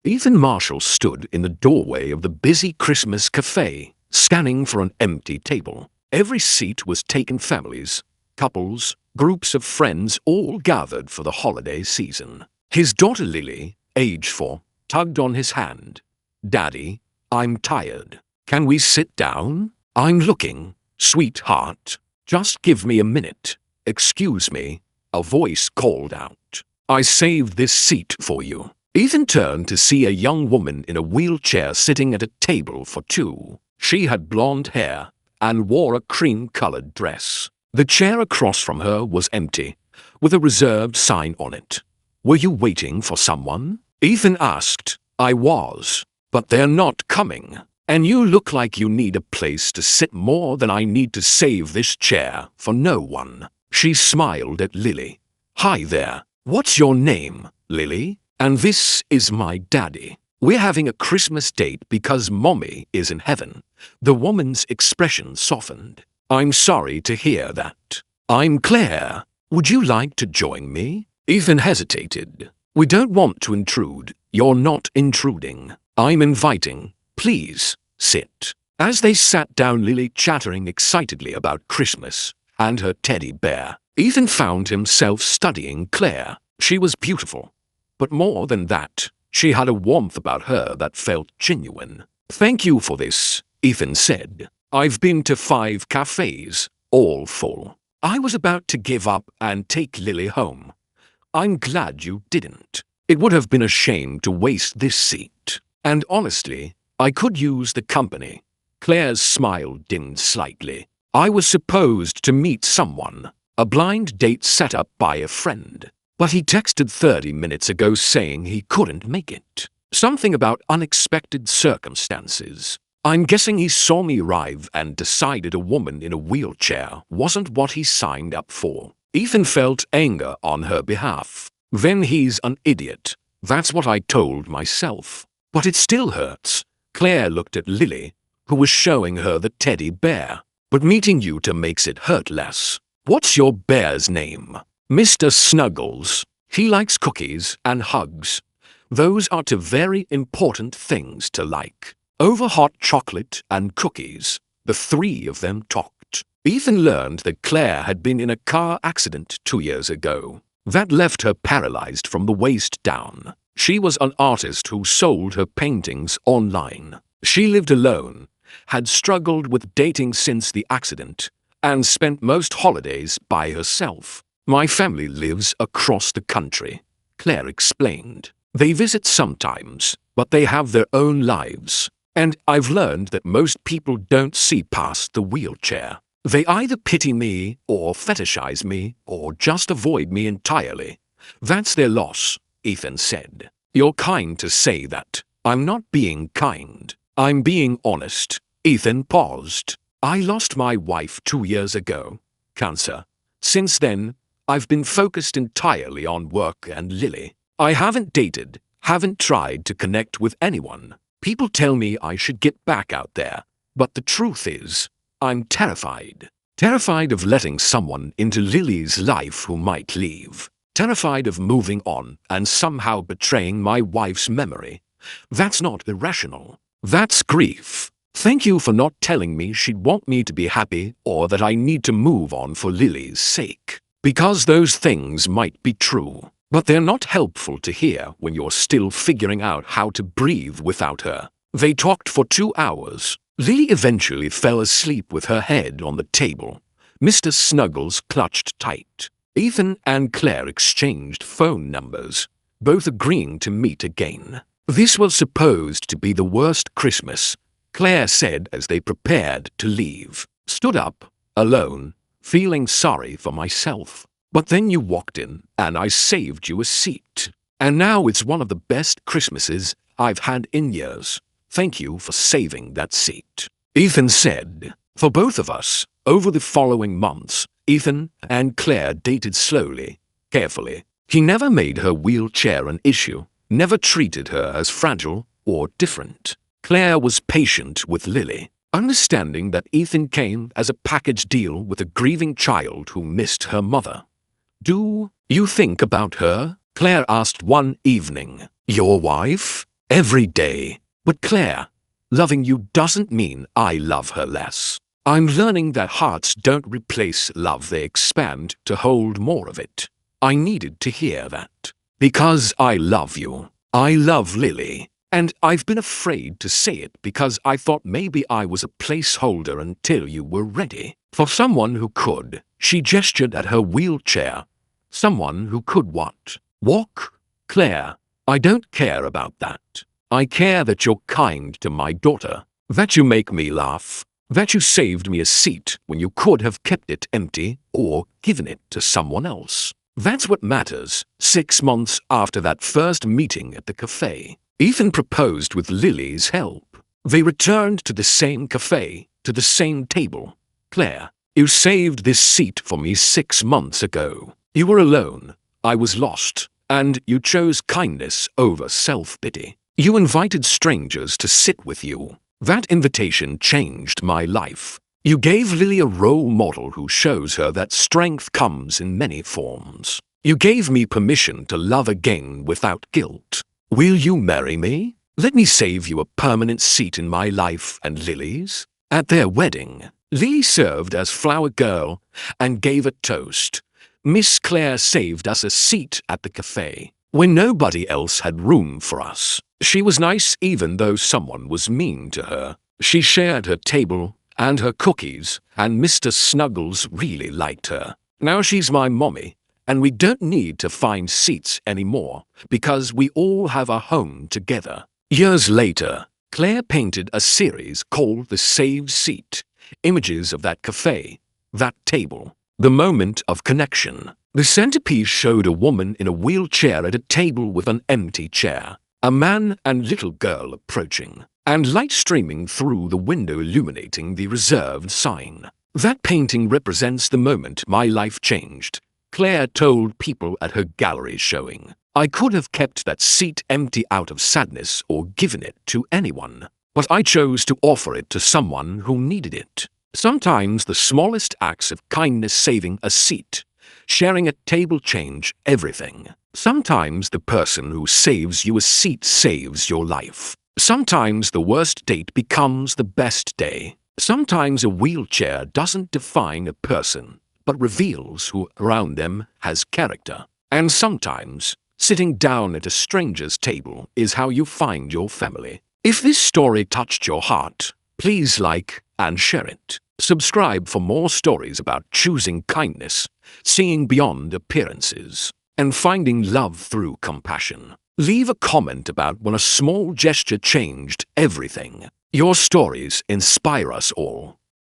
Ethan Marshall stood in the doorway of the busy Christmas cafe, scanning for an empty table. Every seat was taken. Families, couples, groups of friends all gathered for the holiday season. His daughter Lily, age 4, tugged on his hand. "Daddy, I'm tired. Can we sit down? I'm looking, sweetheart. Just give me a minute." "Excuse me," a voice called out. "I saved this seat for you." Ethan turned to see a young woman in a wheelchair sitting at a table for two. She had blonde hair and wore a cream-colored dress. The chair across from her was empty, with a reserved sign on it. "Were you waiting for someone?" Ethan asked. "I was, but they're not coming. And you look like you need a place to sit more than I need to save this chair for no one." She smiled at Lily. "Hi there. What's your name, Lily? And this is my daddy. We're having a Christmas date because Mommy is in heaven." The woman's expression softened. "I'm sorry to hear that. I'm Claire. Would you like to join me?" Ethan hesitated. "We don't want to intrude. You're not intruding. I'm inviting. Please, sit." As they sat down, Lily chattering excitedly about Christmas and her teddy bear, Ethan found himself studying Claire. She was beautiful, but more than that, she had a warmth about her that felt genuine. "Thank you for this," Ethan said. "I've been to 5 cafes, all full. I was about to give up and take Lily home. I'm glad you didn't. It would have been a shame to waste this seat. And honestly, I could use the company." Claire's smile dimmed slightly. "I was supposed to meet someone, a blind date set up by a friend. But he texted 30 minutes ago saying he couldn't make it. Something about unexpected circumstances. I'm guessing he saw me arrive and decided a woman in a wheelchair wasn't what he signed up for." Ethan felt anger on her behalf. "Then he's an idiot. That's what I told myself. But it still hurts." Claire looked at Lily, who was showing her the teddy bear. "But meeting you two makes it hurt less. What's your bear's name?" "Mr. Snuggles. He likes cookies and hugs. Those are 2 very important things to like. Over hot chocolate and cookies." The 3 of them talked. Ethan learned that Claire had been in a car accident 2 years ago. That left her paralyzed from the waist down. She was an artist who sold her paintings online. She lived alone, had struggled with dating since the accident, and spent most holidays by herself. "My family lives across the country," Claire explained. "They visit sometimes, but they have their own lives. And I've learned that most people don't see past the wheelchair. They either pity me or fetishize me or just avoid me entirely. That's their loss," Ethan said. "You're kind to say that." "I'm not being kind. I'm being honest." Ethan paused. "I lost my wife 2 years ago. Cancer. Since then, I've been focused entirely on work and Lily. I haven't dated, haven't tried to connect with anyone. People tell me I should get back out there, but the truth is, I'm terrified. Terrified of letting someone into Lily's life who might leave. Terrified of moving on and somehow betraying my wife's memory. That's not irrational. That's grief. Thank you for not telling me she'd want me to be happy or that I need to move on for Lily's sake. Because those things might be true, but they're not helpful to hear when you're still figuring out how to breathe without her." They talked for 2 hours. Lily eventually fell asleep with her head on the table. Mr. Snuggles clutched tight. Ethan and Claire exchanged phone numbers, both agreeing to meet again. "This was supposed to be the worst Christmas," Claire said as they prepared to leave. "Stood up, alone, feeling sorry for myself. But then you walked in, and I saved you a seat. And now it's one of the best Christmases I've had in years. Thank you for saving that seat," Ethan said. For both of us, over the following months, Ethan and Claire dated slowly, carefully. He never made her wheelchair an issue, never treated her as fragile or different. Claire was patient with Lily, understanding that Ethan came as a package deal with a grieving child who missed her mother. "Do you think about her?" Claire asked one evening. "Your wife?" every day. But Claire, loving you doesn't mean I love her less. I'm learning that hearts don't replace love, they expand to hold more of it. I needed to hear that. Because I love you. I love Lily. And I've been afraid to say it because I thought maybe I was a placeholder until you were ready. For someone who could. She gestured at her wheelchair. Someone who could what? Walk? Claire, I don't care about that. I care that you're kind to my daughter. That you make me laugh. That you saved me a seat when you could have kept it empty or given it to someone else. That's what matters. 6 months after that first meeting at the cafe, Ethan proposed with Lily's help. They returned to the same cafe, to the same table. Claire, you saved this seat for me 6 months ago. You were alone. I was lost. And you chose kindness over self-pity. You invited strangers to sit with you. That invitation changed my life. You gave Lily a role model who shows her that strength comes in many forms. You gave me permission to love again without guilt. Will you marry me? Let me save you a permanent seat in my life and Lily's. At their wedding, Lee served as flower girl and gave a toast. Miss Claire saved us a seat at the cafe when nobody else had room for us. She was nice even though someone was mean to her. She shared her table and her cookies, and Mr. Snuggles really liked her. Now she's my mommy, and we don't need to find seats anymore because we all have a home together. Years later, Claire painted a series called The Saved Seat, images of that cafe, that table, the moment of connection. The centerpiece showed a woman in a wheelchair at a table with an empty chair, a man and little girl approaching, and light streaming through the window illuminating the reserved sign. That painting represents the moment my life changed, Claire told people at her gallery showing. I could have kept that seat empty out of sadness or given it to anyone, but I chose to offer it to someone who needed it. Sometimes the smallest acts of kindness, saving a seat, sharing a table, change everything. Sometimes the person who saves you a seat saves your life. Sometimes the worst date becomes the best day. Sometimes a wheelchair doesn't define a person, but reveals who around them has character. And sometimes sitting down at a stranger's table is how you find your family. If this story touched your heart, please like and share it. Subscribe for more stories about choosing kindness, seeing beyond appearances, and finding love through compassion. Leave a comment about when a small gesture changed everything. Your stories inspire us all.